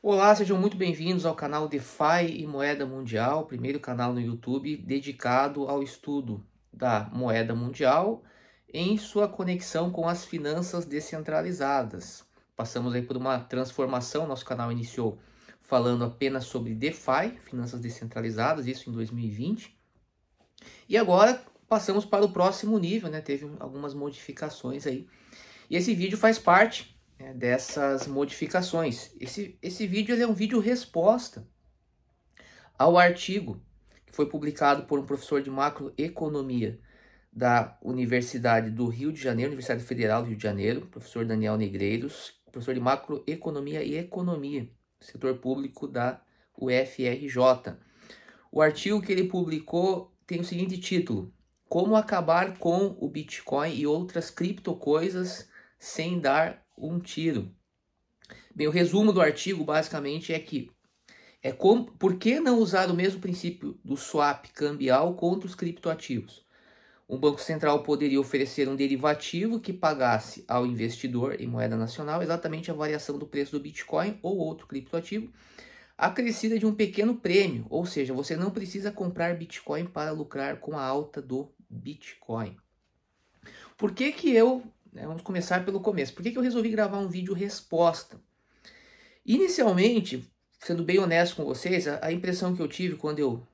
Olá, sejam muito bem-vindos ao canal DeFi e Moeda Mundial, primeiro canal no YouTube dedicado ao estudo da moeda mundial em sua conexão com as finanças descentralizadas. Passamos aí por uma transformação, nosso canal iniciou falando apenas sobre DeFi, finanças descentralizadas, isso em 2020. E agora passamos para o próximo nível, né? Teve algumas modificações aí. E esse vídeo faz parte dessas modificações. Esse vídeo ele é um vídeo resposta ao artigo que foi publicado por um professor de macroeconomia da Universidade do Rio de Janeiro, Universidade Federal do Rio de Janeiro, professor Daniel Negreiros, professor de macroeconomia e economia, setor público da UFRJ. O artigo que ele publicou tem o seguinte título: Como acabar com o Bitcoin e outras criptocoisas sem dar um tiro. Bem, o resumo do artigo basicamente é que por que não usar o mesmo princípio do swap cambial contra os criptoativos? Um banco central poderia oferecer um derivativo que pagasse ao investidor em moeda nacional exatamente a variação do preço do Bitcoin ou outro criptoativo, acrescida de um pequeno prêmio, ou seja, você não precisa comprar Bitcoin para lucrar com a alta do Bitcoin. Por que que vamos começar pelo começo. Por que que eu resolvi gravar um vídeo resposta? Inicialmente, sendo bem honesto com vocês, a impressão que eu tive quando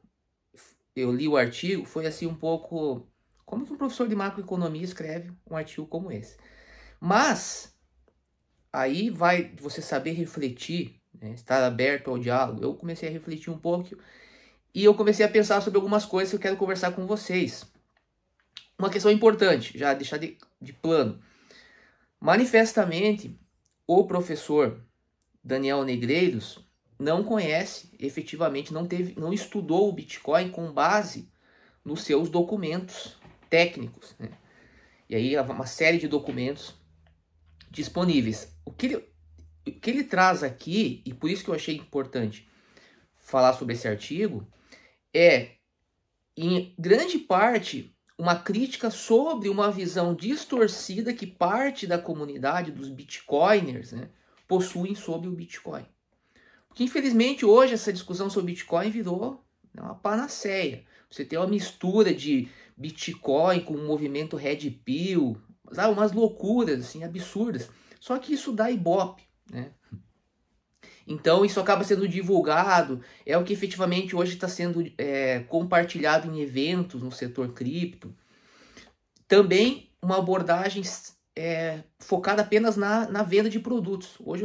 eu li o artigo foi assim um pouco como que um professor de macroeconomia escreve um artigo como esse. Mas aí vai você saber refletir, né, estar aberto ao diálogo. Eu comecei a refletir um pouco e eu comecei a pensar sobre algumas coisas que eu quero conversar com vocês. Uma questão importante, já deixar de plano. Manifestamente, o professor Daniel Negreiros não conhece, efetivamente, não estudou o Bitcoin com base nos seus documentos técnicos, né? E aí uma série de documentos disponíveis. O que ele traz aqui, e por isso que eu achei importante falar sobre esse artigo, é, em grande parte, uma crítica sobre uma visão distorcida que parte da comunidade dos bitcoiners, né, possuem sobre o Bitcoin. Porque infelizmente hoje essa discussão sobre Bitcoin virou uma panaceia. Você tem uma mistura de Bitcoin com o movimento Red Pill, sabe, umas loucuras assim, absurdas. Só que isso dá ibope, né? Então isso acaba sendo divulgado, é o que efetivamente hoje está sendo compartilhado em eventos no setor cripto. Também uma abordagem focada apenas na venda de produtos. Hoje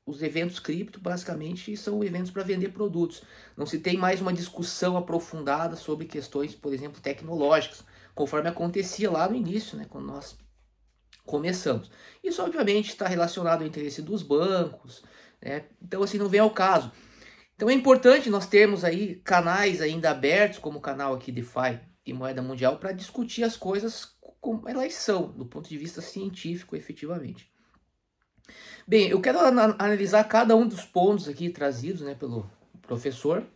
os eventos cripto basicamente são eventos para vender produtos. Não se tem mais uma discussão aprofundada sobre questões, por exemplo, tecnológicas, conforme acontecia lá no início, né, quando nós começamos. Isso obviamente está relacionado ao interesse dos bancos, né? Então assim não vem ao caso. Então é importante nós termos aí canais ainda abertos, como o canal aqui DeFi e Moeda Mundial, para discutir as coisas como elas são, do ponto de vista científico, efetivamente. Bem, eu quero analisar cada um dos pontos aqui trazidos, né, pelo professor,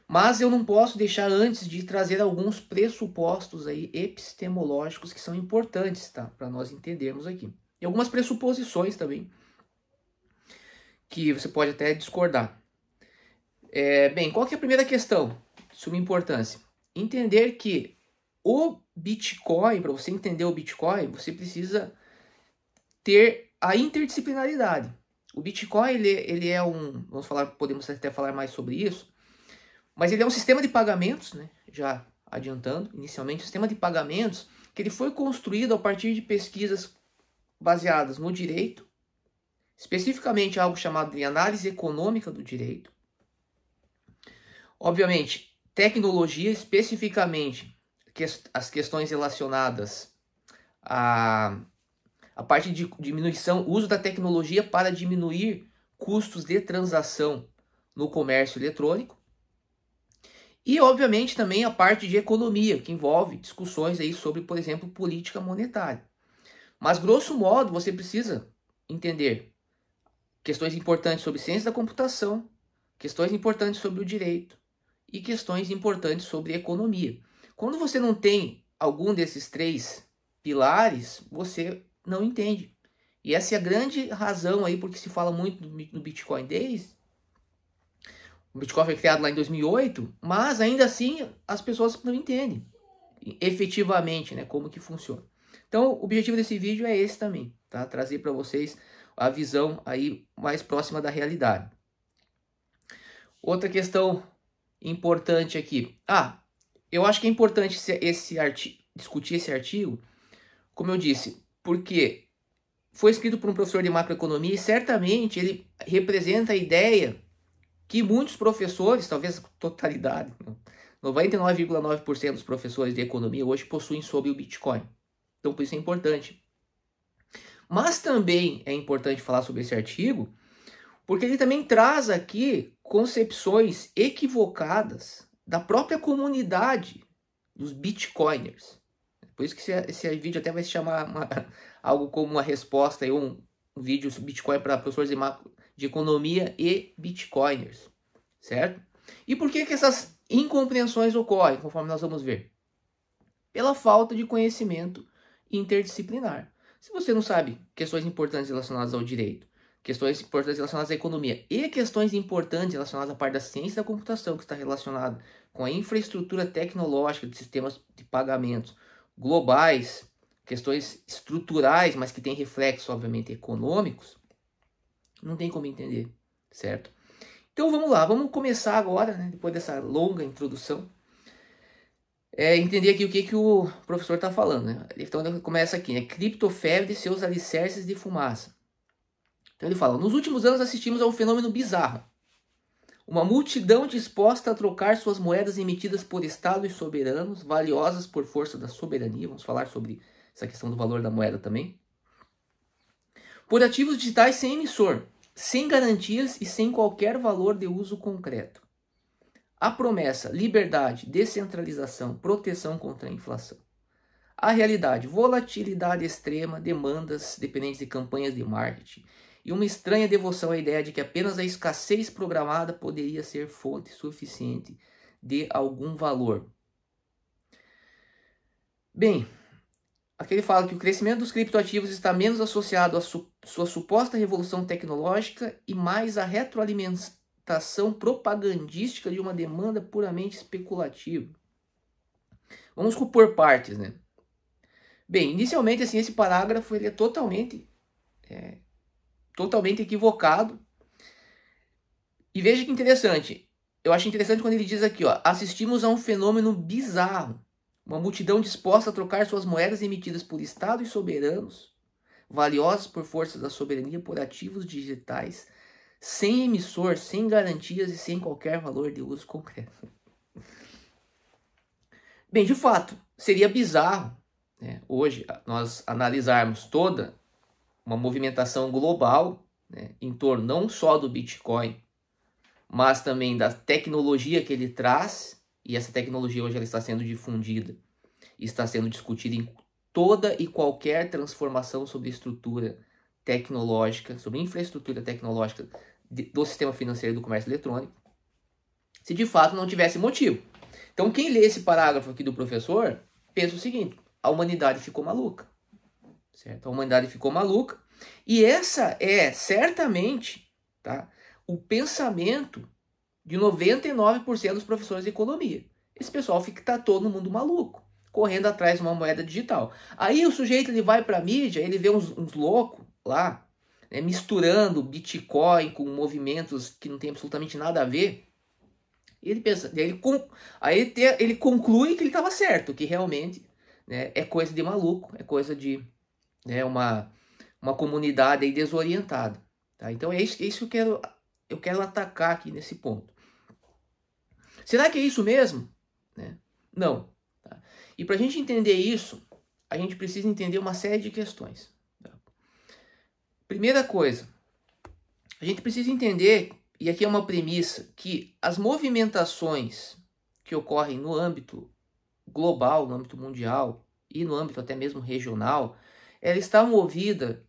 mas eu não posso deixar antes de trazer alguns pressupostos aí epistemológicos que são importantes, tá, para nós entendermos aqui. E algumas pressuposições também, que você pode até discordar. Bem, qual que é a primeira questão de suma importância? Entender que o Bitcoin, para você entender o Bitcoin, você precisa ter a interdisciplinaridade. O Bitcoin ele é podemos até falar mais sobre isso, mas ele é um sistema de pagamentos, né? Já adiantando, inicialmente, um sistema de pagamentos que ele foi construído a partir de pesquisas baseadas no direito, especificamente algo chamado de análise econômica do direito. Obviamente, tecnologia, especificamente as questões relacionadas à parte de diminuição, uso da tecnologia para diminuir custos de transação no comércio eletrônico. E, obviamente, também a parte de economia, que envolve discussões aí sobre, por exemplo, política monetária. Mas, grosso modo, você precisa entender questões importantes sobre ciência da computação, questões importantes sobre o direito e questões importantes sobre economia. Quando você não tem algum desses três pilares, você não entende. E essa é a grande razão aí porque se fala muito do Bitcoin o Bitcoin foi criado lá em 2008, mas ainda assim as pessoas não entendem efetivamente, né, como que funciona. Então, o objetivo desse vídeo é esse também, tá? Trazer para vocês a visão aí mais próxima da realidade. Outra questão importante aqui. Eu acho que é importante discutir esse artigo, como eu disse, porque foi escrito por um professor de macroeconomia e certamente ele representa a ideia que muitos professores, talvez a totalidade, 99,9% dos professores de economia hoje possuem sobre o Bitcoin. Então, por isso é importante. Mas também é importante falar sobre esse artigo, porque ele também traz aqui concepções equivocadas da própria comunidade dos Bitcoiners. Por isso que esse vídeo até vai se chamar algo como uma resposta, aí, um vídeo sobre Bitcoin para professores de economia e Bitcoiners, certo? E por que essas incompreensões ocorrem, conforme nós vamos ver? Pela falta de conhecimento interdisciplinar. Se você não sabe questões importantes relacionadas ao direito, questões importantes relacionadas à economia e questões importantes relacionadas à parte da ciência da computação, que está relacionada com a infraestrutura tecnológica de sistemas de pagamentos globais, questões estruturais, mas que têm reflexos, obviamente, econômicos, não tem como entender, certo? Então vamos lá, vamos começar agora, né, depois dessa longa introdução, entender aqui o que o professor está falando. Né? Então ele começa aqui, né? Criptofebre e seus alicerces de fumaça. Então ele fala, nos últimos anos assistimos a um fenômeno bizarro. Uma multidão disposta a trocar suas moedas emitidas por estados soberanos, valiosas por força da soberania, vamos falar sobre essa questão do valor da moeda também, por ativos digitais sem emissor, sem garantias e sem qualquer valor de uso concreto. A promessa, liberdade, descentralização, proteção contra a inflação. A realidade, volatilidade extrema, demandas dependentes de campanhas de marketing e uma estranha devoção à ideia de que apenas a escassez programada poderia ser fonte suficiente de algum valor. Bem, aqui ele fala que o crescimento dos criptoativos está menos associado à sua suposta revolução tecnológica e mais à retroalimentação propagandística de uma demanda puramente especulativa. Vamos por partes, né? Bem, inicialmente, assim, esse parágrafo ele é totalmente equivocado. E veja que interessante. Eu acho interessante quando ele diz aqui, ó, assistimos a um fenômeno bizarro. Uma multidão disposta a trocar suas moedas emitidas por estados soberanos, valiosas por forças da soberania, por ativos digitais, sem emissor, sem garantias e sem qualquer valor de uso concreto. Bem, de fato, seria bizarro, né, hoje nós analisarmos toda uma movimentação global, né, em torno não só do Bitcoin, mas também da tecnologia que ele traz, e essa tecnologia hoje ela está sendo difundida, está sendo discutida em toda e qualquer transformação sobre estrutura tecnológica, sobre infraestrutura tecnológica do sistema financeiro e do comércio eletrônico, se de fato não tivesse motivo. Então quem lê esse parágrafo aqui do professor, pensa o seguinte, a humanidade ficou maluca, certo? A humanidade ficou maluca, e essa é certamente, tá, o pensamento de 99% dos professores de economia. Esse pessoal tá todo mundo maluco, correndo atrás de uma moeda digital. Aí o sujeito ele vai para a mídia, ele vê uns loucos lá, né, misturando Bitcoin com movimentos que não tem absolutamente nada a ver. Ele pensa, ele conclui que ele estava certo, que realmente, né, é coisa de maluco, é coisa de, né, uma comunidade aí desorientada. Tá? Então é isso que eu quero atacar aqui nesse ponto. Será que é isso mesmo? Né? Não. Tá? E para a gente entender isso, a gente precisa entender uma série de questões. Tá? Primeira coisa, a gente precisa entender, e aqui é uma premissa, que as movimentações que ocorrem no âmbito global, no âmbito mundial e no âmbito até mesmo regional, ela está movida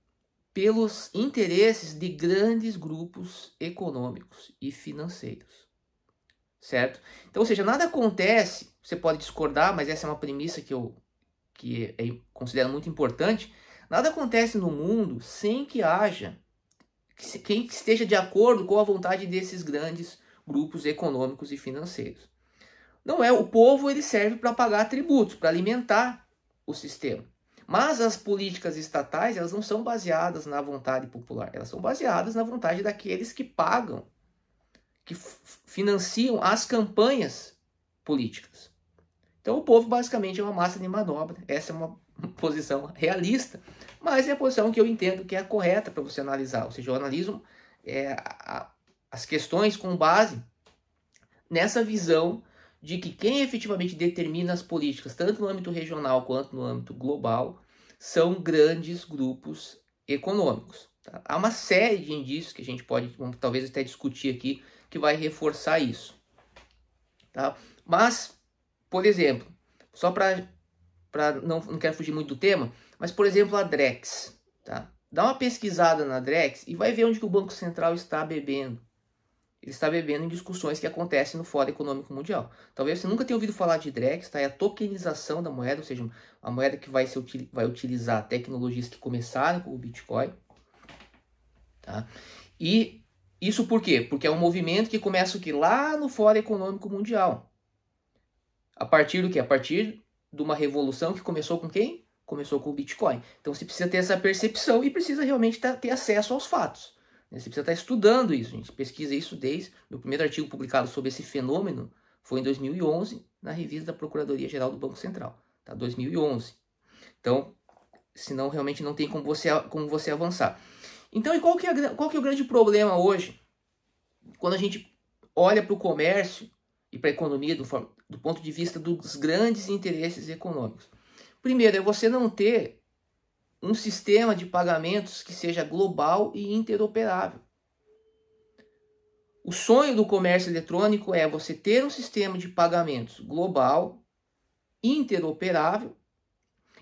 pelos interesses de grandes grupos econômicos e financeiros. Certo? Então, ou seja, nada acontece, você pode discordar, mas essa é uma premissa que eu considero muito importante, Nada acontece no mundo sem que haja quem esteja de acordo com a vontade desses grandes grupos econômicos e financeiros. Não é, o povo ele serve para pagar tributos, para alimentar o sistema. Mas as políticas estatais, elas não são baseadas na vontade popular, elas são baseadas na vontade daqueles que pagam, que financiam as campanhas políticas. Então o povo basicamente é uma massa de manobra. Essa é uma posição realista, mas é a posição que eu entendo que é a correta para você analisar. Ou seja, eu analiso as questões com base nessa visão de que quem efetivamente determina as políticas, tanto no âmbito regional quanto no âmbito global, são grandes grupos econômicos. Tá? Há uma série de indícios que a gente pode, talvez até discutir aqui, que vai reforçar isso. Tá? Mas, por exemplo, só para não quero fugir muito do tema, mas, por exemplo, a Drex. Tá? Dá uma pesquisada na Drex e vai ver onde que o Banco Central está bebendo. Ele está bebendo em discussões que acontecem no Fórum Econômico Mundial. Talvez você nunca tenha ouvido falar de Drex, tá? É a tokenização da moeda, ou seja, a moeda que vai utilizar tecnologias que começaram com o Bitcoin. Tá? E isso por quê? Porque é um movimento que começa o quê? Lá no Fórum Econômico Mundial. A partir do quê? A partir de uma revolução que começou com quem? Começou com o Bitcoin. Então você precisa ter essa percepção e precisa realmente ter acesso aos fatos. Você precisa estar estudando isso. A gente pesquisa isso desde... Meu primeiro artigo publicado sobre esse fenômeno foi em 2011, na revista da Procuradoria-Geral do Banco Central. Tá? 2011. Então, senão realmente não tem como você avançar. Então, e qual que é o grande problema hoje? Quando a gente olha para o comércio e para a economia do ponto de vista dos grandes interesses econômicos. Primeiro, é você não ter um sistema de pagamentos que seja global e interoperável. O sonho do comércio eletrônico é você ter um sistema de pagamentos global, interoperável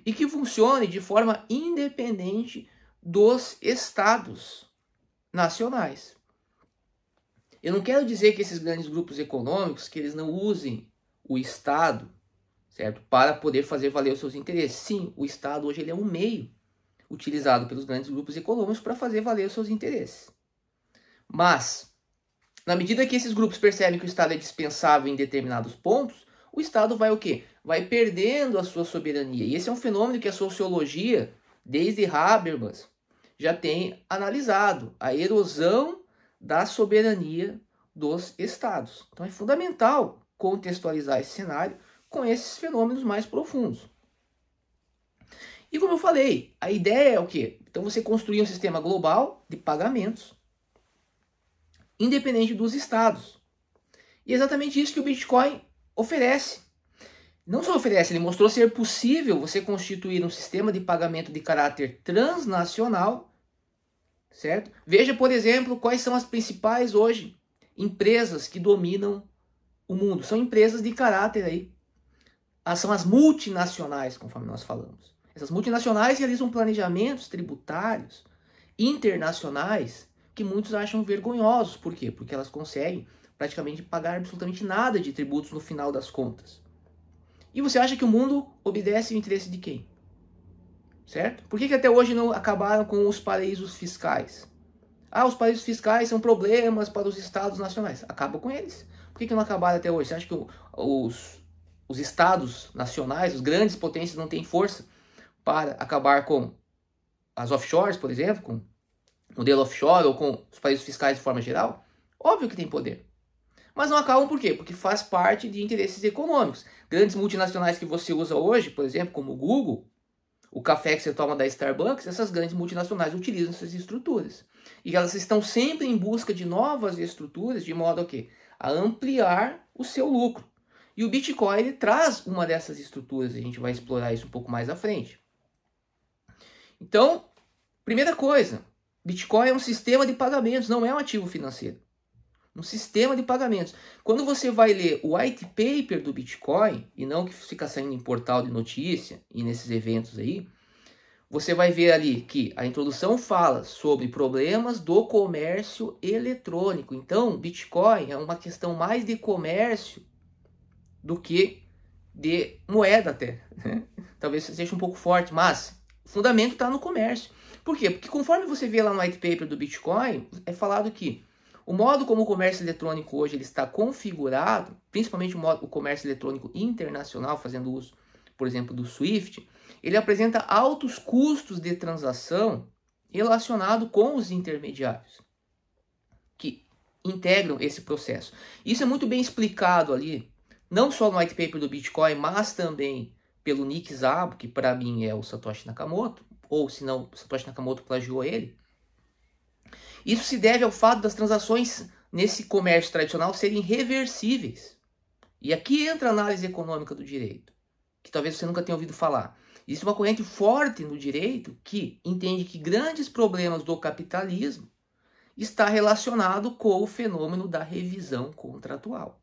e que funcione de forma independente dos estados nacionais. Eu não quero dizer que esses grandes grupos econômicos, que eles não usem o Estado, certo, para poder fazer valer os seus interesses. Sim, o Estado hoje ele é um meio utilizado pelos grandes grupos econômicos para fazer valer os seus interesses. Mas, na medida que esses grupos percebem que o Estado é dispensável em determinados pontos, o Estado vai o quê? Vai perdendo a sua soberania. E esse é um fenômeno que a sociologia, desde Habermas, já tem analisado. A erosão da soberania dos Estados. Então é fundamental contextualizar esse cenário com esses fenômenos mais profundos. E como eu falei, a ideia é o quê? Então você construir um sistema global de pagamentos, independente dos estados. E é exatamente isso que o Bitcoin oferece. Não só oferece, ele mostrou ser possível você constituir um sistema de pagamento de caráter transnacional, certo? Veja, por exemplo, quais são as principais hoje empresas que dominam o mundo. São empresas de caráter aí. São as multinacionais, conforme nós falamos. Essas multinacionais realizam planejamentos tributários internacionais que muitos acham vergonhosos. Por quê? Porque elas conseguem praticamente pagar absolutamente nada de tributos no final das contas. E você acha que o mundo obedece ao interesse de quem? Certo? Por que até hoje não acabaram com os paraísos fiscais? Os paraísos fiscais são problemas para os estados nacionais. Acaba com eles. Por que não acabaram até hoje? Você acha que os estados nacionais, os grandes potências, não têm força para acabar com as offshores, por exemplo, com o modelo offshore ou com os paraísos fiscais de forma geral? Óbvio que tem poder. Mas não acabam por quê? Porque faz parte de interesses econômicos. Grandes multinacionais que você usa hoje, por exemplo, como o Google, o café que você toma da Starbucks, essas grandes multinacionais utilizam essas estruturas. E elas estão sempre em busca de novas estruturas, de modo a quê? A ampliar o seu lucro. E o Bitcoin ele traz uma dessas estruturas, a gente vai explorar isso um pouco mais à frente. Então, primeira coisa, Bitcoin é um sistema de pagamentos, não é um ativo financeiro. Um sistema de pagamentos. Quando você vai ler o white paper do Bitcoin, e não que fica saindo em portal de notícia e nesses eventos aí, você vai ver ali que a introdução fala sobre problemas do comércio eletrônico. Então, Bitcoin é uma questão mais de comércio do que de moeda até. Talvez seja um pouco forte, mas O fundamento está no comércio. Por quê? Porque conforme você vê lá no white paper do Bitcoin, é falado que o modo como o comércio eletrônico hoje ele está configurado, principalmente o comércio eletrônico internacional, fazendo uso, por exemplo, do SWIFT, ele apresenta altos custos de transação relacionado com os intermediários que integram esse processo. Isso é muito bem explicado ali, não só no white paper do Bitcoin, mas também pelo Nick Szabo, que para mim é o Satoshi Nakamoto, ou se não, o Satoshi Nakamoto plagiou ele. Isso se deve ao fato das transações nesse comércio tradicional serem reversíveis. E aqui entra a análise econômica do direito, que talvez você nunca tenha ouvido falar. Existe uma corrente forte no direito que entende que grandes problemas do capitalismo está relacionado com o fenômeno da revisão contratual.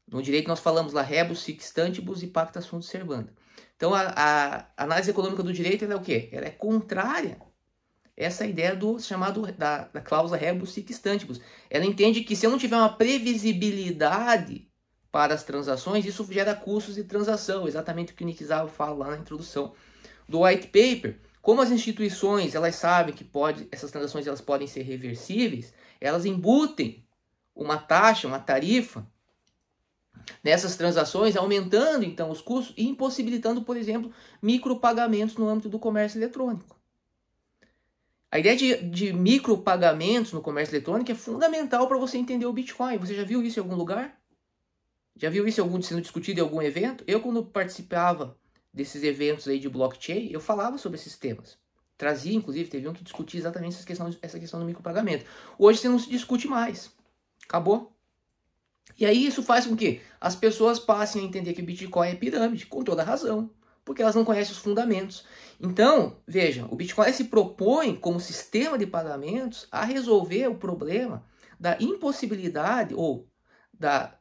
No direito nós falamos lá rebus sic stantibus e pacta sunt servanda. Então a análise econômica do direito ela é o quê? Ela é contrária a essa ideia do chamado da cláusula rebus sic stantibus. Ela entende que se eu não tiver uma previsibilidade para as transações, isso gera custos de transação, exatamente o que o Nick Szabo fala lá na introdução do white paper. Como as instituições elas sabem que essas transações elas podem ser reversíveis, elas embutem uma taxa, uma tarifa nessas transações, aumentando então os custos e impossibilitando, por exemplo, micropagamentos no âmbito do comércio eletrônico. A ideia de micropagamentos no comércio eletrônico é fundamental para você entender o Bitcoin. Você já viu isso em algum lugar? Já viu isso sendo discutido em algum evento? Eu, quando participava desses eventos aí de blockchain, eu falava sobre esses temas. Trazia, inclusive, teve um que discutia exatamente essa questão do micropagamento. Hoje você não se discute mais. Acabou. E aí isso faz com que as pessoas passem a entender que o Bitcoin é pirâmide, com toda razão, porque elas não conhecem os fundamentos. Então, veja, o Bitcoin se propõe como sistema de pagamentos a resolver o problema da impossibilidade ou da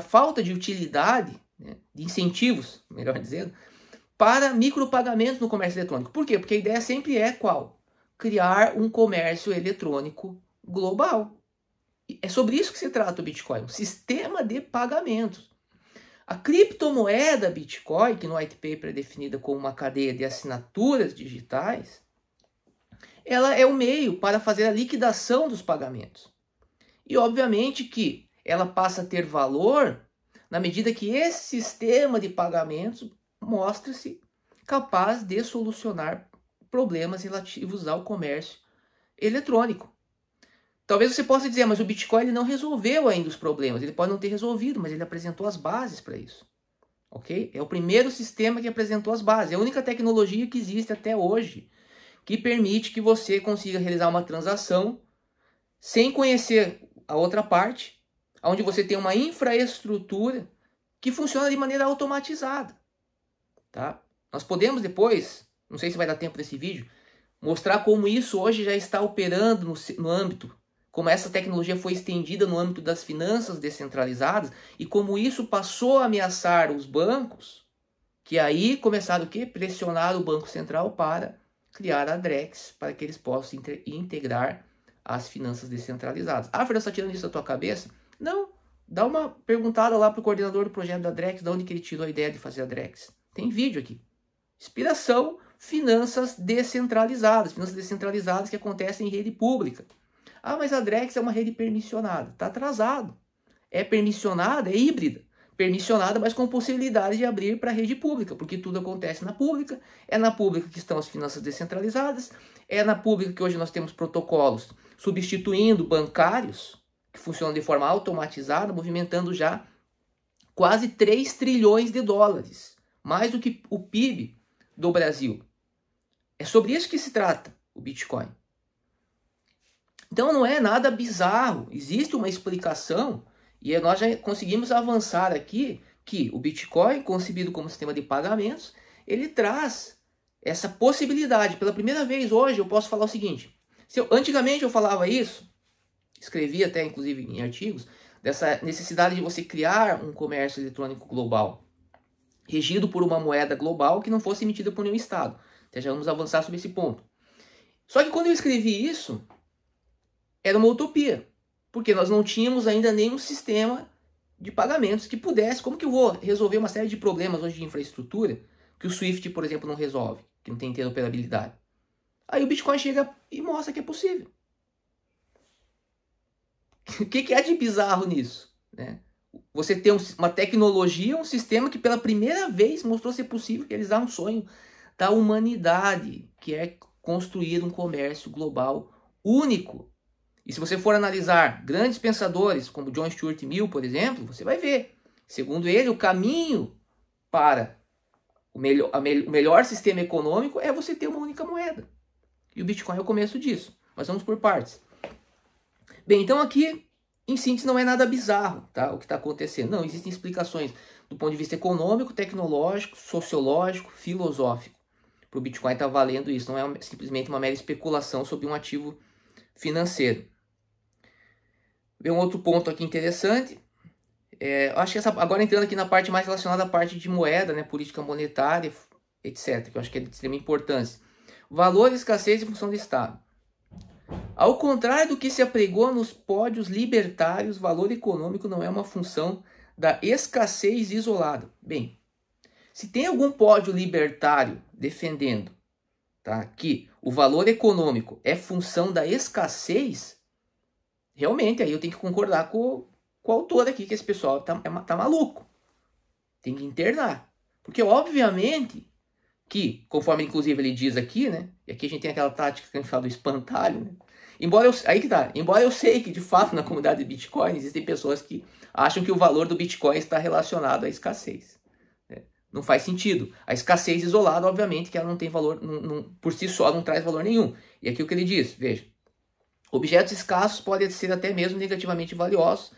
falta de utilidade, né, de incentivos, melhor dizendo, para micropagamentos no comércio eletrônico. Por quê? Porque a ideia sempre é qual? Criar um comércio eletrônico global. É sobre isso que se trata o Bitcoin, um sistema de pagamentos. A criptomoeda Bitcoin, que no white paper é definida como uma cadeia de assinaturas digitais, ela é o meio para fazer a liquidação dos pagamentos. E obviamente que ela passa a ter valor na medida que esse sistema de pagamentos mostra-se capaz de solucionar problemas relativos ao comércio eletrônico. Talvez você possa dizer, mas o Bitcoin ele não resolveu ainda os problemas. Ele pode não ter resolvido, mas ele apresentou as bases para isso. Ok? É o primeiro sistema que apresentou as bases. É a única tecnologia que existe até hoje que permite que você consiga realizar uma transação sem conhecer a outra parte, onde você tem uma infraestrutura que funciona de maneira automatizada. Tá? Nós podemos depois, não sei se vai dar tempo desse vídeo, mostrar como isso hoje já está operando no âmbito, como essa tecnologia foi estendida no âmbito das finanças descentralizadas e como isso passou a ameaçar os bancos, que aí começaram o quê? Pressionar o Banco Central para criar a Drex, para que eles possam integrar as finanças descentralizadas. Ah, Fernando, você está tirando isso da tua cabeça? Não, dá uma perguntada lá para o coordenador do projeto da Drex, de onde que ele tirou a ideia de fazer a Drex. Tem vídeo aqui. Inspiração, finanças descentralizadas que acontecem em rede pública. Ah, mas a Drex é uma rede permissionada. Está atrasado. É permissionada, é híbrida. Permissionada, mas com possibilidade de abrir para a rede pública, porque tudo acontece na pública. É na pública que estão as finanças descentralizadas. É na pública que hoje nós temos protocolos substituindo bancários, que funcionam de forma automatizada, movimentando já quase 3 trilhões de dólares. Mais do que o PIB do Brasil. É sobre isso que se trata o Bitcoin. Então não é nada bizarro, existe uma explicação e nós já conseguimos avançar aqui que o Bitcoin, concebido como sistema de pagamentos, ele traz essa possibilidade. Pela primeira vez hoje eu posso falar o seguinte, antigamente eu falava isso, escrevi até inclusive em artigos, dessa necessidade de você criar um comércio eletrônico global, regido por uma moeda global que não fosse emitida por nenhum Estado. Então já vamos avançar sobre esse ponto. Só que quando eu escrevi isso, era uma utopia, porque nós não tínhamos ainda nenhum sistema de pagamentos que pudesse. Como que eu vou resolver uma série de problemas hoje de infraestrutura que o Swift, por exemplo, não resolve, que não tem interoperabilidade. Aí o Bitcoin chega e mostra que é possível. O que há de bizarro nisso, né? Você tem uma tecnologia, um sistema que pela primeira vez mostrou ser possível realizar um sonho da humanidade, que é construir um comércio global único. E se você for analisar grandes pensadores, como John Stuart Mill, por exemplo, você vai ver, segundo ele, o caminho para o melhor sistema econômico é você ter uma única moeda. E o Bitcoin é o começo disso. Mas vamos por partes. Bem, então aqui, em síntese, não é nada bizarro, tá? O que está acontecendo. Não, existem explicações do ponto de vista econômico, tecnológico, sociológico, filosófico. Para o Bitcoin estar valendo isso. Não é simplesmente uma mera especulação sobre um ativo financeiro. Vem um outro ponto aqui interessante. Acho que agora entrando aqui na parte mais relacionada à parte de moeda, né, política monetária, etc., que eu acho que é de extrema importância. Valor, escassez e função do Estado. Ao contrário do que se apregou nos pódios libertários, valor econômico não é uma função da escassez isolada. Bem, se tem algum pódio libertário defendendo, tá, que o valor econômico é função da escassez, realmente aí eu tenho que concordar com o autor aqui, que esse pessoal tá maluco. Tem que internar. Porque obviamente que, conforme inclusive ele diz aqui, né? E aqui a gente tem aquela tática que a gente fala do espantalho, né? Embora eu sei que de fato na comunidade de Bitcoin existem pessoas que acham que o valor do Bitcoin está relacionado à escassez. Né? Não faz sentido. A escassez isolada, obviamente, que ela não tem valor, por si só não traz valor nenhum. E aqui o que ele diz, veja. Objetos escassos podem ser até mesmo negativamente valiosos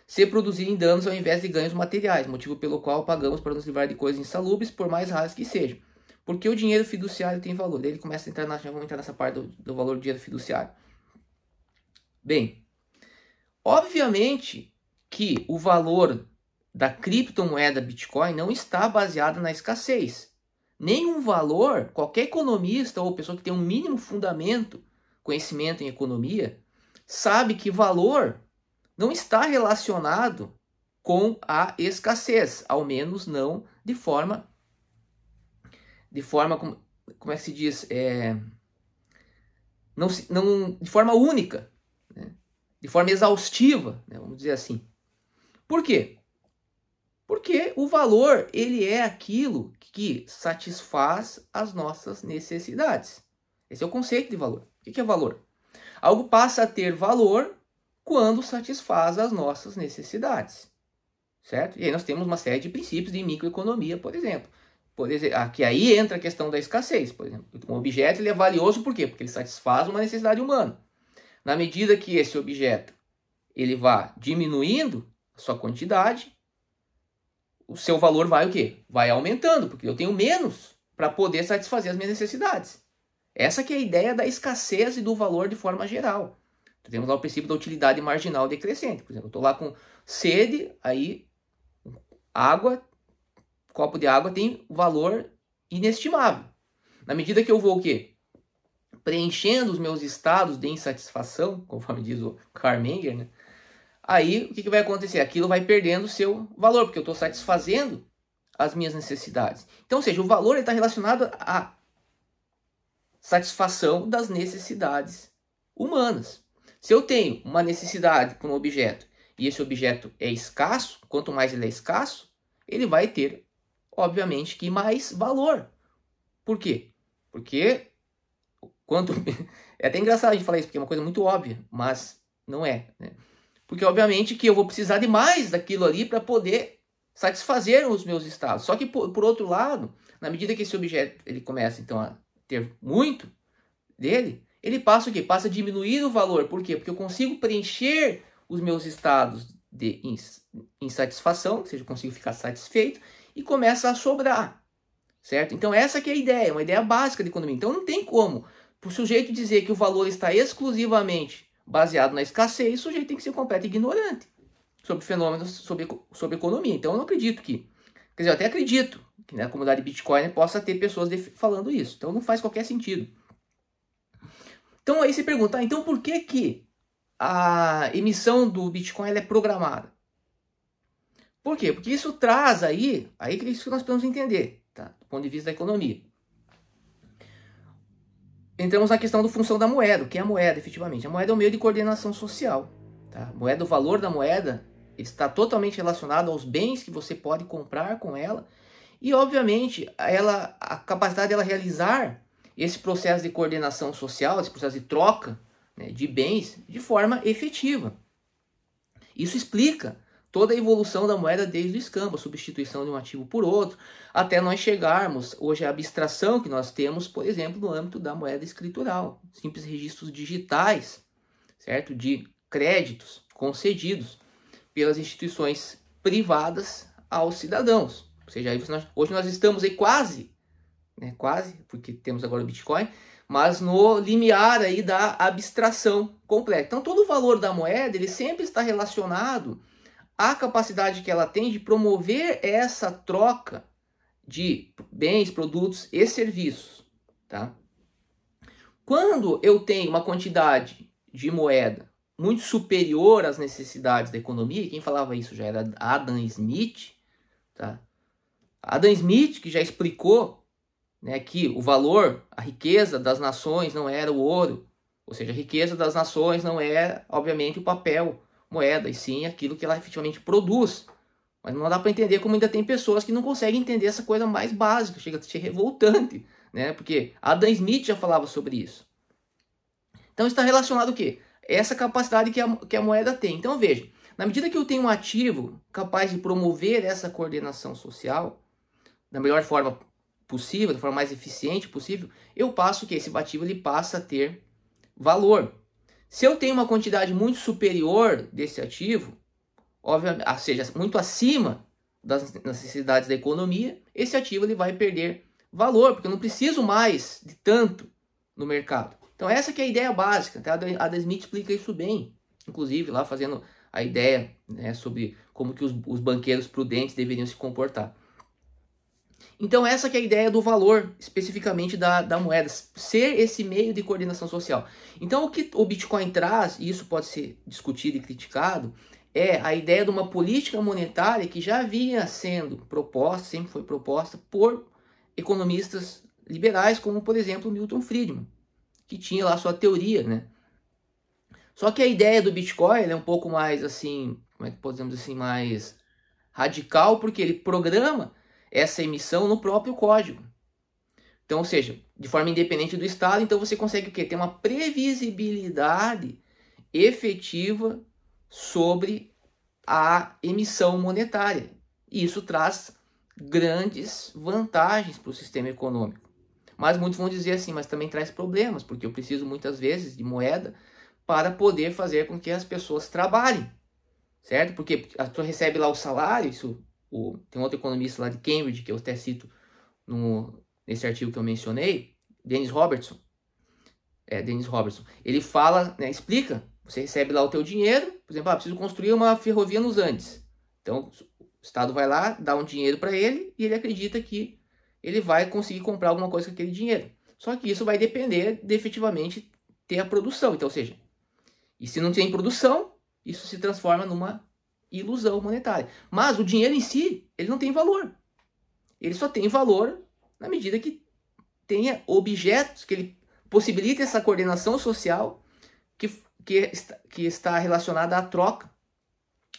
se produzirem danos ao invés de ganhos materiais, motivo pelo qual pagamos para nos livrar de coisas insalubres, por mais raras que sejam. Porque o dinheiro fiduciário tem valor. Daí ele começa a entrar, vamos entrar nessa parte do valor do dinheiro fiduciário. Bem, obviamente que o valor da criptomoeda Bitcoin não está baseado na escassez. Nenhum valor, qualquer economista ou pessoa que tem um mínimo fundamento, conhecimento em economia, sabe que valor não está relacionado com a escassez, ao menos não de forma como é que se diz, de forma única, né? De forma exaustiva, né? Vamos dizer assim. Por quê? Porque o valor, ele é aquilo que satisfaz as nossas necessidades. Esse é o conceito de valor. O que é valor? Algo passa a ter valor quando satisfaz as nossas necessidades, certo? E aí nós temos uma série de princípios de microeconomia, por exemplo. Que aí entra a questão da escassez, por exemplo. Um objeto ele é valioso por quê? Porque ele satisfaz uma necessidade humana. Na medida que esse objeto ele vá diminuindo a sua quantidade, o seu valor vai o quê? Vai aumentando, porque eu tenho menos para poder satisfazer as minhas necessidades. Essa que é a ideia da escassez e do valor de forma geral. Temos lá o princípio da utilidade marginal decrescente. Por exemplo, eu estou lá com sede, aí água, copo de água tem valor inestimável. Na medida que eu vou o quê? Preenchendo os meus estados de insatisfação, conforme diz o Karl Menger, né? Aí o que vai acontecer? Aquilo vai perdendo o seu valor, porque eu estou satisfazendo as minhas necessidades. Então, ou seja, o valor está relacionado à satisfação das necessidades humanas. Se eu tenho uma necessidade por um objeto e esse objeto é escasso, quanto mais ele é escasso, ele vai ter, obviamente, que mais valor. Por quê? Porque é até engraçado a gente falar isso, porque é uma coisa muito óbvia, mas não é, né? Porque, obviamente, que eu vou precisar de mais daquilo ali para poder satisfazer os meus estados. Só que, por outro lado, na medida que esse objeto ele começa, então, a ter muito dele, ele passa o quê? Passa a diminuir o valor. Por quê? Porque eu consigo preencher os meus estados de insatisfação, ou seja, eu consigo ficar satisfeito, e começa a sobrar, certo? Então, essa que é a ideia, uma ideia básica de economia. Então, não tem como o sujeito dizer que o valor está exclusivamente baseado na escassez, o sujeito tem que ser completo ignorante sobre fenômenos, sobre economia. Então, eu não acredito que... Quer dizer, eu até acredito que na comunidade Bitcoin possa ter pessoas falando isso. Então, não faz qualquer sentido. Então, aí você pergunta, então por que a emissão do Bitcoin ela é programada? Por quê? Porque isso traz aí que isso que nós precisamos entender. tá? Do ponto de vista da economia. Entramos na questão da função da moeda. O que é a moeda, efetivamente? A moeda é um meio de coordenação social. Tá? A moeda, o valor da moeda está totalmente relacionado aos bens que você pode comprar com ela e, obviamente, a capacidade dela realizar esse processo de coordenação social, esse processo de troca, né, de bens de forma efetiva. Isso explica toda a evolução da moeda desde o escambo, a substituição de um ativo por outro, até nós chegarmos hoje à abstração que nós temos, por exemplo, no âmbito da moeda escritural, simples registros digitais, certo? De créditos concedidos pelas instituições privadas aos cidadãos. Ou seja, hoje nós estamos aí quase, porque temos agora o Bitcoin, mas no limiar aí da abstração completa. Então todo o valor da moeda ele sempre está relacionado à capacidade que ela tem de promover essa troca de bens, produtos e serviços. Tá? Quando eu tenho uma quantidade de moeda muito superior às necessidades da economia, quem falava isso já era Adam Smith, tá? Adam Smith, que já explicou, né, que o valor, a riqueza das nações não era o ouro, ou seja, a riqueza das nações não é, obviamente, o papel, moeda, e sim aquilo que ela efetivamente produz. Mas não dá para entender como ainda tem pessoas que não conseguem entender essa coisa mais básica, chega a ser revoltante, né? Porque Adam Smith já falava sobre isso. Então está relacionado o quê? Essa capacidade que a moeda tem. Então veja, na medida que eu tenho um ativo capaz de promover essa coordenação social da melhor forma possível, da forma mais eficiente possível, eu passo que esse ativo ele passa a ter valor. Se eu tenho uma quantidade muito superior desse ativo, obviamente, ou seja, muito acima das necessidades da economia, esse ativo ele vai perder valor, porque eu não preciso mais de tanto no mercado. Então essa que é a ideia básica, tá? Adam Smith explica isso bem, inclusive lá fazendo a ideia, né, sobre como que os banqueiros prudentes deveriam se comportar. Então essa que é a ideia do valor, especificamente da moeda, ser esse meio de coordenação social. Então o que o Bitcoin traz, e isso pode ser discutido e criticado, é a ideia de uma política monetária que já vinha sendo proposta, sempre foi proposta por economistas liberais, como por exemplo Milton Friedman, que tinha lá sua teoria, né? Só que a ideia do Bitcoin é um pouco mais assim, como é que podemos dizer assim, mais radical, porque ele programa essa emissão no próprio código. Então, ou seja, de forma independente do Estado, então você consegue o quê? Ter uma previsibilidade efetiva sobre a emissão monetária. E isso traz grandes vantagens para o sistema econômico. Mas muitos vão dizer assim, mas também traz problemas, porque eu preciso muitas vezes de moeda para poder fazer com que as pessoas trabalhem, certo? Porque a pessoa recebe lá o salário, tem um outro economista lá de Cambridge, que eu até cito nesse artigo que eu mencionei, Dennis Robertson, ele fala, né, explica, você recebe lá o teu dinheiro, por exemplo, preciso construir uma ferrovia nos Andes. Então, o Estado vai lá, dá um dinheiro para ele, e ele acredita que ele vai conseguir comprar alguma coisa com aquele dinheiro. Só que isso vai depender de efetivamente ter a produção. Então, ou seja, e se não tem produção, isso se transforma numa ilusão monetária. Mas o dinheiro em si, ele não tem valor. Ele só tem valor na medida que tenha objetos, que ele possibilite essa coordenação social que está relacionada à troca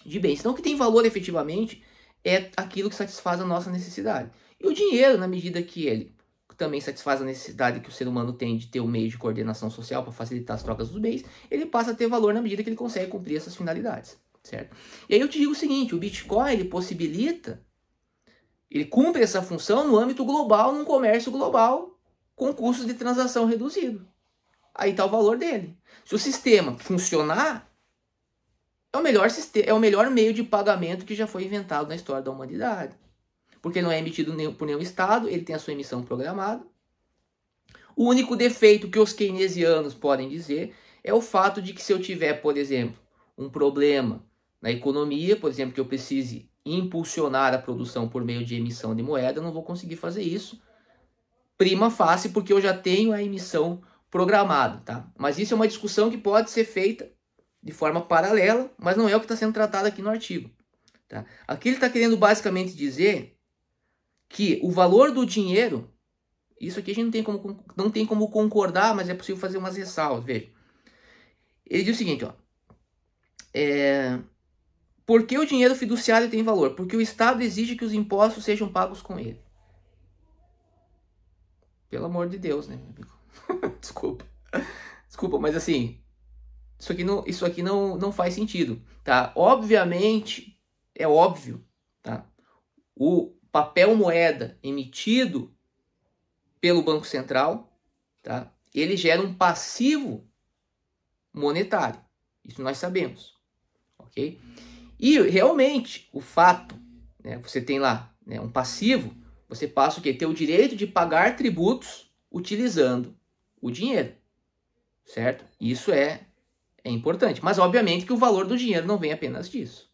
de bens. Então, o que tem valor efetivamente é aquilo que satisfaz a nossa necessidade. E o dinheiro, na medida que ele também satisfaz a necessidade que o ser humano tem de ter um meio de coordenação social para facilitar as trocas dos bens, ele passa a ter valor na medida que ele consegue cumprir essas finalidades, certo? E aí eu te digo o seguinte, o Bitcoin ele cumpre essa função no âmbito global, num comércio global, com custos de transação reduzido. Aí está o valor dele. Se o sistema funcionar, é o melhor meio de pagamento que já foi inventado na história da humanidade. Porque não é emitido por nenhum Estado, ele tem a sua emissão programada. O único defeito que os keynesianos podem dizer é o fato de que se eu tiver, por exemplo, um problema na economia, por exemplo, que eu precise impulsionar a produção por meio de emissão de moeda, eu não vou conseguir fazer isso prima facie, porque eu já tenho a emissão programada, tá? Mas isso é uma discussão que pode ser feita de forma paralela, mas não é o que está sendo tratado aqui no artigo, tá? Aqui ele está querendo basicamente dizer que o valor do dinheiro, isso aqui a gente não tem como concordar, mas é possível fazer umas ressalvas, veja. Ele diz o seguinte, ó. Por que o dinheiro fiduciário tem valor? Porque o Estado exige que os impostos sejam pagos com ele. Pelo amor de Deus, né? Desculpa. Desculpa, mas assim, isso aqui não faz sentido, tá? Obviamente, é óbvio, tá? O papel moeda emitido pelo Banco Central, tá? Ele gera um passivo monetário. Isso nós sabemos, ok? E realmente, o fato, né, você tem lá, né, um passivo, você passa o quê? Ter o direito de pagar tributos utilizando o dinheiro, certo? Isso é importante, mas obviamente que o valor do dinheiro não vem apenas disso.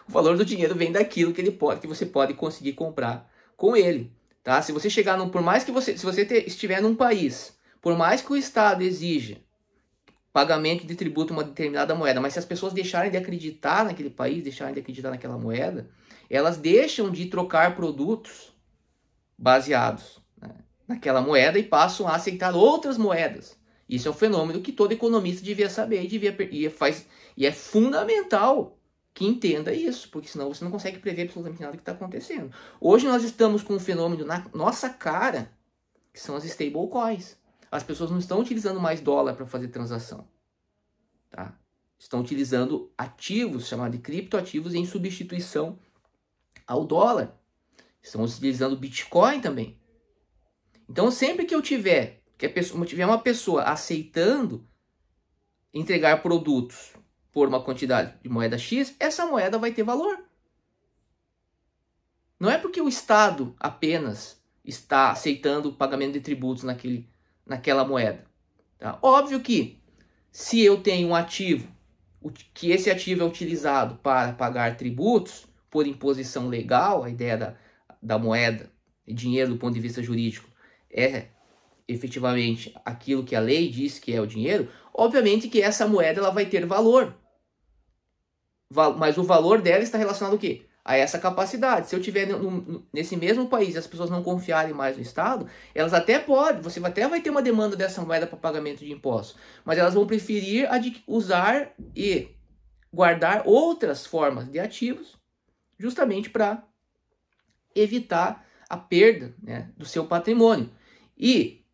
O valor do dinheiro vem daquilo que você pode conseguir comprar com ele, tá? Se você chegar por mais que se você estiver num país, por mais que o Estado exija pagamento de tributo uma determinada moeda, mas se as pessoas deixarem de acreditar naquele país, deixarem de acreditar naquela moeda, elas deixam de trocar produtos baseados, né, naquela moeda e passam a aceitar outras moedas. Isso é um fenômeno que todo economista devia saber e é fundamental que entenda isso, porque senão você não consegue prever absolutamente nada do que está acontecendo. Hoje nós estamos com um fenômeno na nossa cara, que são as stablecoins. As pessoas não estão utilizando mais dólar para fazer transação, tá? Estão utilizando ativos, chamados de criptoativos, em substituição ao dólar. Estão utilizando Bitcoin também. Então, sempre que eu tiver uma pessoa aceitando entregar produtos por uma quantidade de moeda X, essa moeda vai ter valor. Não é porque o Estado apenas está aceitando o pagamento de tributos naquela moeda. Tá? Óbvio que se eu tenho um ativo, que esse ativo é utilizado para pagar tributos por imposição legal, a ideia da moeda e dinheiro do ponto de vista jurídico é efetivamente aquilo que a lei diz que é o dinheiro, obviamente que essa moeda ela vai ter valor. Mas o valor dela está relacionado ao quê? A essa capacidade. Se eu tiver nesse mesmo país e as pessoas não confiarem mais no Estado, elas até podem, você até vai ter uma demanda dessa moeda para pagamento de impostos, mas elas vão preferir usar e guardar outras formas de ativos, justamente para evitar a perda, né, do seu patrimônio. E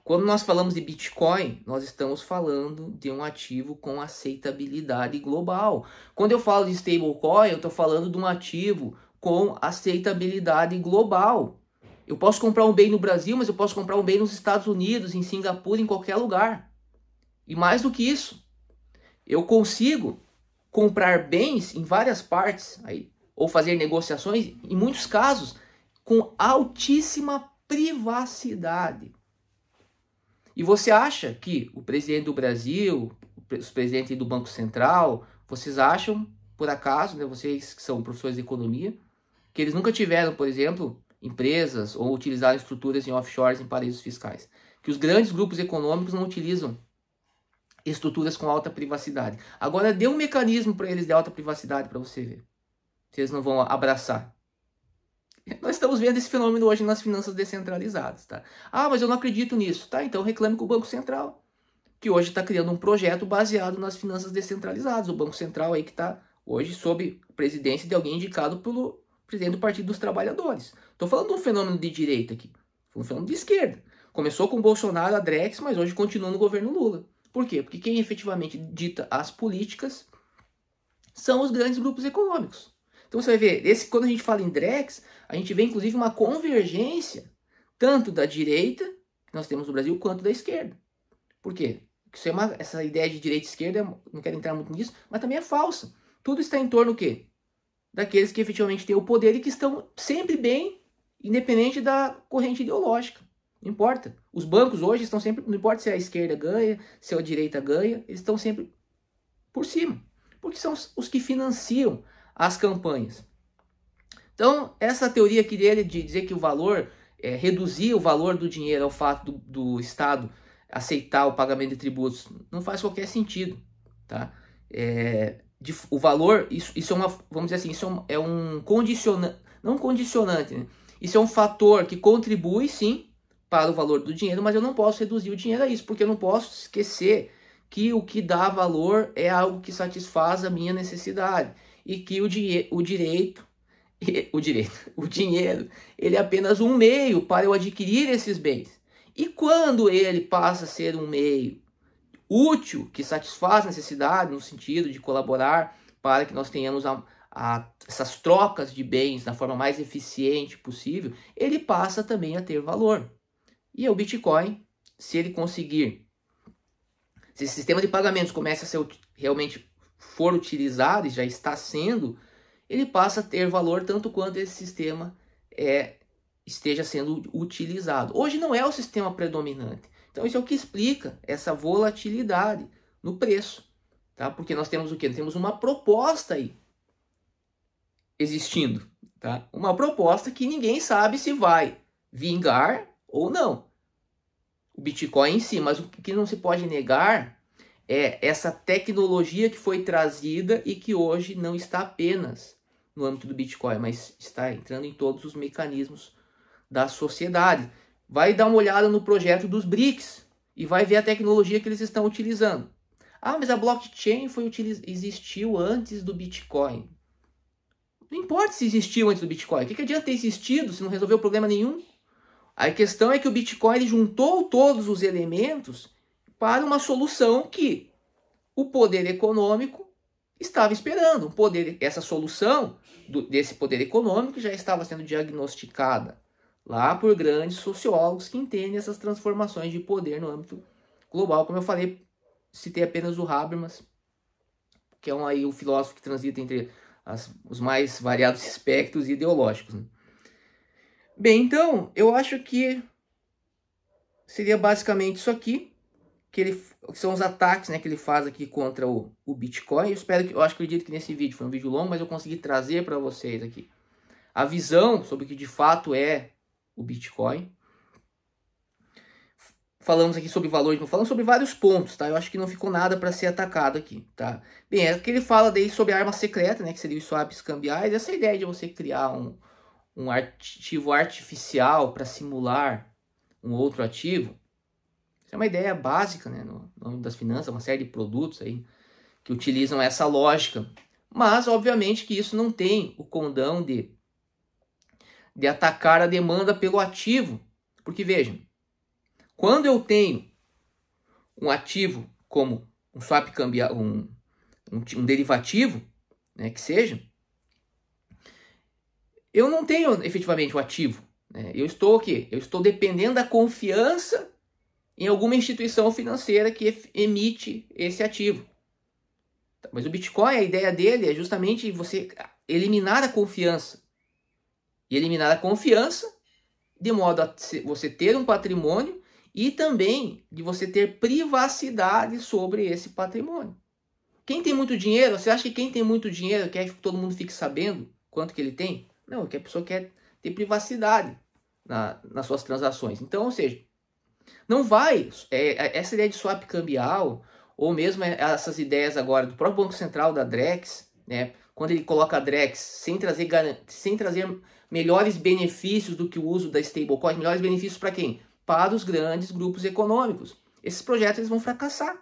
quando nós falamos de Bitcoin, nós estamos falando de um ativo com aceitabilidade global. Quando eu falo de stablecoin, eu estou falando de um ativo com aceitabilidade global. Eu posso comprar um bem no Brasil, mas eu posso comprar um bem nos Estados Unidos, em Singapura, em qualquer lugar. E mais do que isso, eu consigo comprar bens em várias partes, ou fazer negociações, em muitos casos, com altíssima privacidade. E você acha que o presidente do Brasil, os presidentes do Banco Central, vocês acham, por acaso, né, vocês que são professores de economia, que eles nunca tiveram, por exemplo, empresas ou utilizaram estruturas em offshores, em paraísos fiscais? Que os grandes grupos econômicos não utilizam estruturas com alta privacidade. Agora dê um mecanismo para eles de alta privacidade para você ver se eles não vão abraçar. Nós estamos vendo esse fenômeno hoje nas finanças descentralizadas, tá? Ah, mas eu não acredito nisso. Tá, então reclame com o Banco Central, que hoje está criando um projeto baseado nas finanças descentralizadas. O Banco Central aí que está hoje sob presidência de alguém indicado pelo presidente do Partido dos Trabalhadores. Estou falando de um fenômeno de direita aqui, um fenômeno de esquerda. Começou com o Bolsonaro, a Drex, mas hoje continua no governo Lula. Por quê? Porque quem efetivamente dita as políticas são os grandes grupos econômicos. Então você vai ver, quando a gente fala em Drex, a gente vê inclusive uma convergência tanto da direita, que nós temos no Brasil, quanto da esquerda. Por quê? Porque essa ideia de direita e esquerda, não quero entrar muito nisso, mas também é falsa. Tudo está em torno do quê? Daqueles que efetivamente têm o poder e que estão sempre bem, independente da corrente ideológica. Não importa. Os bancos hoje estão sempre, não importa se a esquerda ganha, se a direita ganha, eles estão sempre por cima. Porque são os que financiam as campanhas. Então, essa teoria aqui dele de dizer que o valor, reduzir o valor do dinheiro ao fato do Estado aceitar o pagamento de tributos, não faz qualquer sentido, tá? o valor, isso é uma, vamos dizer assim, isso é um condicionante, não condicionante, né? Isso é um fator que contribui, sim, para o valor do dinheiro, mas eu não posso reduzir o dinheiro a isso, porque eu não posso esquecer que o que dá valor é algo que satisfaz a minha necessidade, e que o dinheiro, ele é apenas um meio para eu adquirir esses bens. E quando ele passa a ser um meio útil, que satisfaz a necessidade, no sentido de colaborar para que nós tenhamos essas trocas de bens da forma mais eficiente possível, ele passa também a ter valor. E o Bitcoin, se ele conseguir, se esse sistema de pagamentos começa a ser realmente for utilizado, e já está sendo, ele passa a ter valor tanto quanto esse sistema esteja sendo utilizado. Hoje não é o sistema predominante. Então isso é o que explica essa volatilidade no preço, tá? Porque nós temos o quê? Nós temos uma proposta aí existindo, tá? Uma proposta que ninguém sabe se vai vingar ou não. O Bitcoin em si, mas o que não se pode negar é essa tecnologia que foi trazida e que hoje não está apenas no âmbito do Bitcoin, mas está entrando em todos os mecanismos da sociedade. Vai dar uma olhada no projeto dos BRICS e vai ver a tecnologia que eles estão utilizando. Ah, mas a blockchain existiu antes do Bitcoin. Não importa se existiu antes do Bitcoin. O que adianta ter existido se não resolveu problema nenhum? A questão é que o Bitcoin ele juntou todos os elementos para uma solução que o poder econômico estava esperando. Essa solução desse poder econômico já estava sendo diagnosticada lá por grandes sociólogos que entendem essas transformações de poder no âmbito global. Como eu falei, citei apenas o Habermas, que é o filósofo que transita entre os mais variados espectros ideológicos, né? Bem, então, eu acho que seria basicamente isso aqui, que são os ataques, né, que ele faz aqui contra o Bitcoin. Eu acredito que nesse vídeo, foi um vídeo longo, mas eu consegui trazer para vocês aqui a visão sobre o que de fato é o Bitcoin. Falamos aqui sobre valores, falamos sobre vários pontos, tá? Eu acho que não ficou nada para ser atacado aqui, tá? Bem, é que ele fala daí sobre a arma secreta, né, que seria os swaps cambiais. Essa ideia de você criar um ativo artificial para simular um outro ativo, isso é uma ideia básica, né, no âmbito das finanças, uma série de produtos aí que utilizam essa lógica. Mas, obviamente, que isso não tem o condão de atacar a demanda pelo ativo. Porque, vejam, quando eu tenho um ativo como um swap cambial, um derivativo, né, que seja, eu não tenho efetivamente o ativo, né? Eu estou o quê? Eu estou dependendo da confiança em alguma instituição financeira que emite esse ativo. Mas o Bitcoin, a ideia dele é justamente você eliminar a confiança. E eliminar a confiança de modo a você ter um patrimônio e também de você ter privacidade sobre esse patrimônio. Quem tem muito dinheiro, você acha que quem tem muito dinheiro quer que todo mundo fique sabendo quanto que ele tem? Não, que a pessoa quer ter privacidade nas suas transações. Então, ou seja, não vai, essa ideia de swap cambial, ou mesmo essas ideias agora do próprio Banco Central, da Drex, né, quando ele coloca a Drex sem trazer melhores benefícios do que o uso da stablecoin, melhores benefícios para quem? Para os grandes grupos econômicos. Esses projetos eles vão fracassar.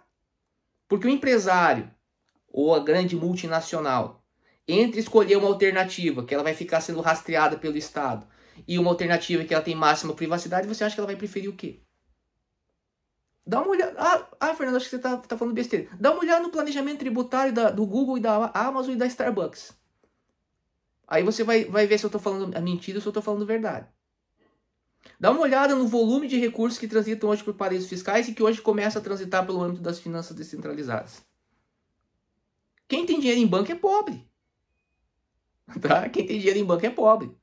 Porque o empresário ou a grande multinacional, entre escolher uma alternativa que ela vai ficar sendo rastreada pelo Estado e uma alternativa que ela tem máxima privacidade, você acha que ela vai preferir o quê? Dá uma olhada. Fernando, acho que você tá falando besteira. Dá uma olhada no planejamento tributário do Google e da Amazon e da Starbucks. Aí você vai ver se eu estou falando a mentira ou se eu estou falando verdade. Dá uma olhada no volume de recursos que transitam hoje por paraísos fiscais e que hoje começa a transitar pelo âmbito das finanças descentralizadas. Quem tem dinheiro em banco é pobre. Tá? Quem tem dinheiro em banco é pobre.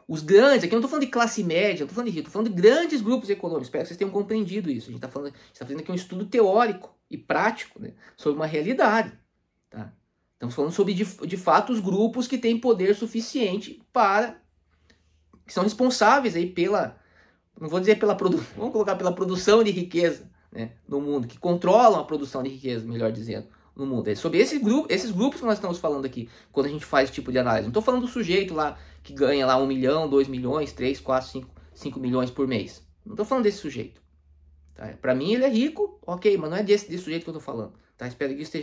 Os grandes, aqui eu não estou falando de classe média, não estou falando de rico, estou falando de grandes grupos econômicos. Espero que vocês tenham compreendido isso. A gente está fazendo aqui um estudo teórico e prático, né, sobre uma realidade. Tá? Estamos falando sobre, de fato, os grupos que têm poder suficiente que são responsáveis aí não vou dizer vamos colocar pela produção de riqueza, né, no mundo, que controlam a produção de riqueza, melhor dizendo, no mundo. É sobre esses grupos que nós estamos falando aqui, quando a gente faz esse tipo de análise. Não estou falando do sujeito lá que ganha lá 1 milhão, 2 milhões, 3, 4, 5 milhões por mês. Não estou falando desse sujeito. Tá? Para mim ele é rico, ok, mas não é desse sujeito que eu estou falando. Tá? Espero que isso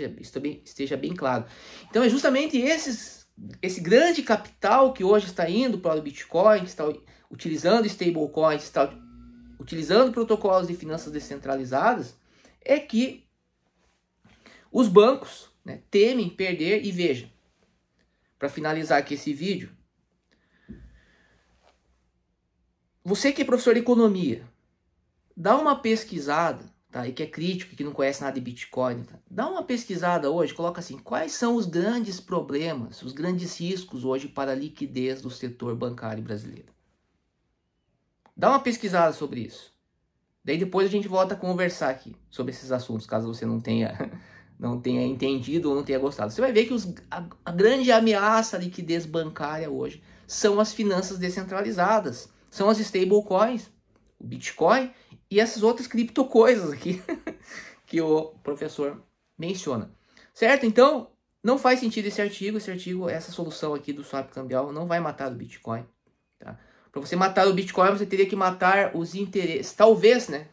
esteja bem claro. Então é justamente esse grande capital que hoje está indo para o Bitcoin, que está utilizando stablecoins, está utilizando protocolos de finanças descentralizadas, é que os bancos, né, temem perder. E veja, para finalizar aqui esse vídeo, você que é professor de economia, dá uma pesquisada, tá? E que é crítico, que não conhece nada de Bitcoin, tá? Dá uma pesquisada hoje, coloca assim, quais são os grandes problemas, os grandes riscos hoje para a liquidez do setor bancário brasileiro. Dá uma pesquisada sobre isso. Daí depois a gente volta a conversar aqui sobre esses assuntos, caso você não tenha entendido ou não tenha gostado. Você vai ver que a grande ameaça à liquidez bancária hoje são as finanças descentralizadas, são as stablecoins, o Bitcoin e essas outras criptocoisas aqui que o professor menciona. Certo? Então, não faz sentido esse artigo. Essa solução aqui do swap cambial não vai matar o Bitcoin. Tá? Para você matar o Bitcoin, você teria que matar os interesses, talvez, né?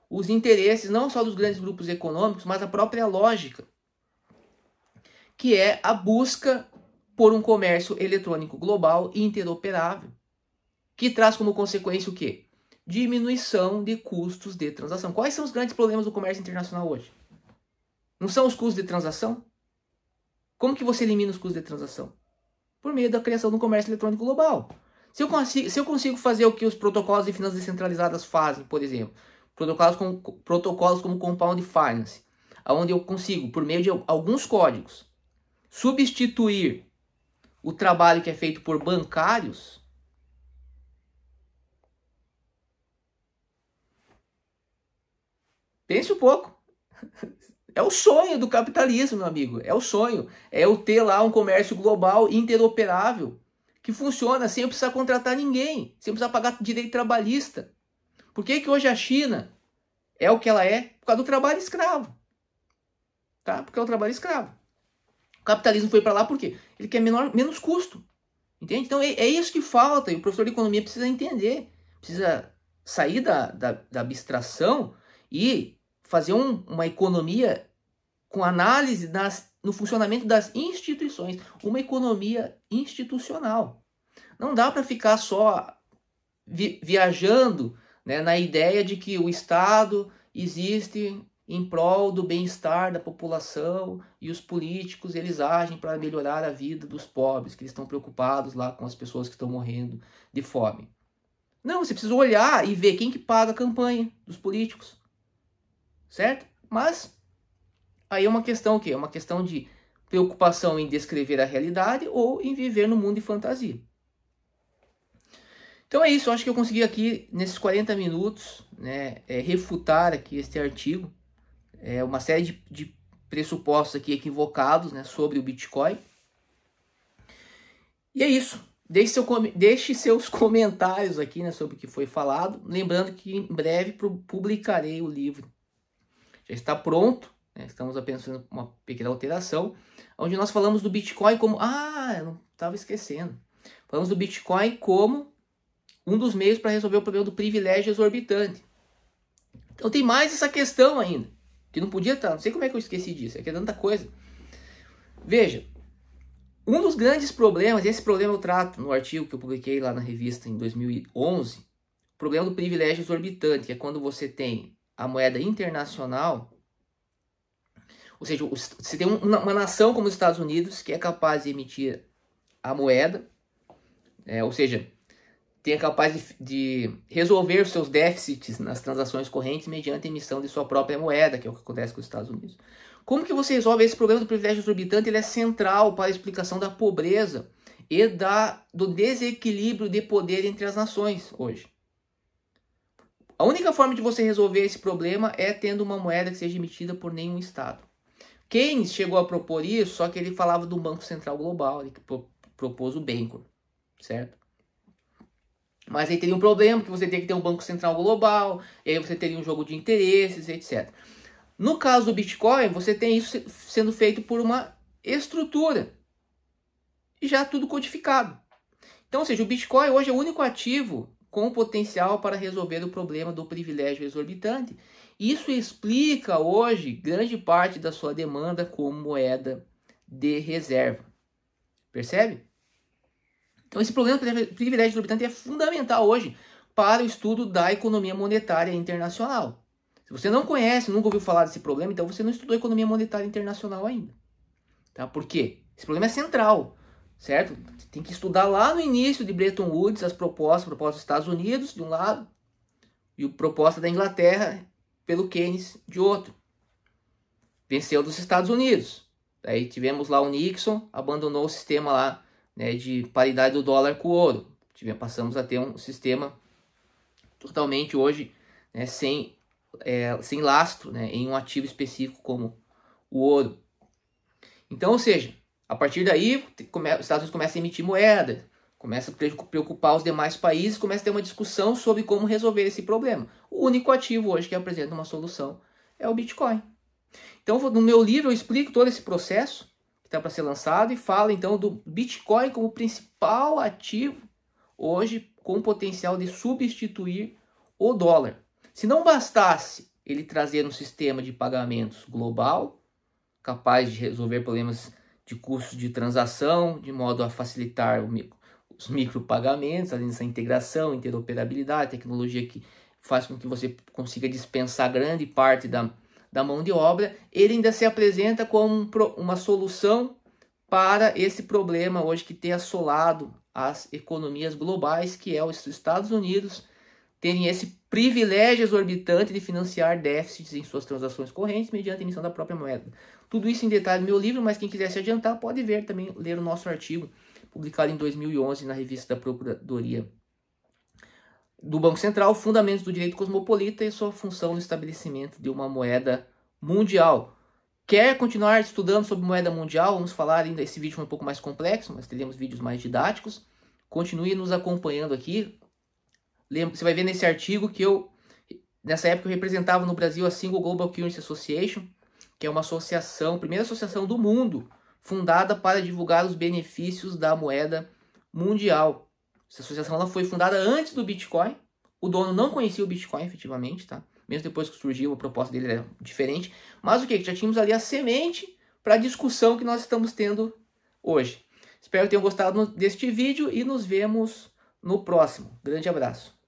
Os interesses não só dos grandes grupos econômicos, mas a própria lógica, que é a busca por um comércio eletrônico global e interoperável, que traz como consequência o quê? Diminuição de custos de transação. Quais são os grandes problemas do comércio internacional hoje? Não são os custos de transação? Como que você elimina os custos de transação? Por meio da criação do comércio eletrônico global. Se eu consigo fazer o que os protocolos de finanças descentralizadas fazem, por exemplo, protocolos como Compound Finance, onde eu consigo, por meio de alguns códigos, substituir o trabalho que é feito por bancários, pense um pouco. É o sonho do capitalismo, meu amigo. É o sonho. É eu ter lá um comércio global interoperável que funciona sem eu precisar contratar ninguém, sem eu precisar pagar direito trabalhista. Por que hoje a China é o que ela é? Por causa do trabalho escravo. Tá? Porque é o trabalho escravo. O capitalismo foi para lá por quê? Ele quer menos custo. Entende? Então é isso que falta. E o professor de economia precisa entender. Precisa sair da abstração e fazer uma economia com análise no funcionamento das instituições. Uma economia institucional. Não dá para ficar só viajando, né, na ideia de que o Estado existe em prol do bem-estar da população e os políticos eles agem para melhorar a vida dos pobres, que eles estão preocupados lá com as pessoas que estão morrendo de fome. Não, você precisa olhar e ver quem que paga a campanha dos políticos. Certo? Mas aí é uma questão o quê? É uma questão de preocupação em descrever a realidade ou em viver no mundo de fantasia. Então é isso, eu acho que eu consegui aqui, nesses 40 minutos, né, refutar aqui este artigo, uma série de pressupostos aqui equivocados, né, sobre o Bitcoin. E é isso. Deixe seus comentários aqui, né, sobre o que foi falado. Lembrando que em breve publicarei o livro. Já está pronto, né? Estamos apenas fazendo uma pequena alteração, onde nós falamos do Bitcoin como... Ah, eu não estava esquecendo. Falamos do Bitcoin como um dos meios para resolver o problema do privilégio exorbitante. Então tem mais essa questão ainda, que não podia estar... Não sei como é que eu esqueci disso, é que é tanta coisa. Veja, um dos grandes problemas, esse problema eu trato no artigo que eu publiquei lá na revista em 2011, o problema do privilégio exorbitante, que é quando você tem a moeda internacional, ou seja, você tem uma nação como os Estados Unidos que é capaz de emitir a moeda, ou seja, é capaz de resolver os seus déficits nas transações correntes mediante a emissão de sua própria moeda, que é o que acontece com os Estados Unidos. Como que você resolve esse problema do privilégio exorbitante? Ele é central para a explicação da pobreza e do desequilíbrio de poder entre as nações hoje. A única forma de você resolver esse problema é tendo uma moeda que seja emitida por nenhum Estado. Keynes chegou a propor isso, só que ele falava do Banco Central Global, ele propôs o Bancor, certo? Mas aí teria um problema, que você teria que ter um Banco Central Global, e aí você teria um jogo de interesses, etc. No caso do Bitcoin, você tem isso sendo feito por uma estrutura e já tudo codificado. Então, ou seja, o Bitcoin hoje é o único ativo com potencial para resolver o problema do privilégio exorbitante. Isso explica hoje grande parte da sua demanda como moeda de reserva. Percebe? Então, esse problema do privilégio exorbitante é fundamental hoje para o estudo da economia monetária internacional. Se você não conhece, nunca ouviu falar desse problema, então você não estudou economia monetária internacional ainda. Tá? Por quê? Esse problema é central, certo? Você tem que estudar lá no início de Bretton Woods as propostas dos Estados Unidos, de um lado, e a proposta da Inglaterra pelo Keynes, de outro. Venceu dos Estados Unidos. Daí tivemos lá o Nixon, abandonou o sistema lá, né, de paridade do dólar com o ouro. Passamos a ter um sistema totalmente hoje, né, sem lastro, né, em um ativo específico como o ouro. Então, ou seja, a partir daí, os Estados Unidos começam a emitir moeda, começa a preocupar os demais países, começa a ter uma discussão sobre como resolver esse problema. O único ativo hoje que apresenta uma solução é o Bitcoin. Então, no meu livro eu explico todo esse processo que está para ser lançado e falo então do Bitcoin como principal ativo hoje com potencial de substituir o dólar. Se não bastasse ele trazer um sistema de pagamentos global, capaz de resolver problemas de custos de transação, de modo a facilitar os micropagamentos, além dessa integração, interoperabilidade, tecnologia que faz com que você consiga dispensar grande parte da mão de obra, ele ainda se apresenta como uma solução para esse problema hoje que tem assolado as economias globais, que é os Estados Unidos terem esse privilégio exorbitante de financiar déficits em suas transações correntes mediante a emissão da própria moeda. Tudo isso em detalhe no meu livro, mas quem quiser se adiantar pode ver também, ler o nosso artigo, publicado em 2011 na revista da Procuradoria do Banco Central, Fundamentos do Direito Cosmopolita e sua função no estabelecimento de uma moeda mundial. Quer continuar estudando sobre moeda mundial? Vamos falar ainda, esse vídeo foi um pouco mais complexo, mas teremos vídeos mais didáticos. Continue nos acompanhando aqui. Você vai ver nesse artigo que nessa época eu representava no Brasil a Single Global Currency Association, que é uma associação, primeira associação do mundo, fundada para divulgar os benefícios da moeda mundial. Essa associação ela foi fundada antes do Bitcoin. O dono não conhecia o Bitcoin efetivamente, tá? Mesmo depois que surgiu, a proposta dele era diferente. Mas o que? Já tínhamos ali a semente para a discussão que nós estamos tendo hoje. Espero que tenham gostado deste vídeo e nos vemos no próximo. Grande abraço.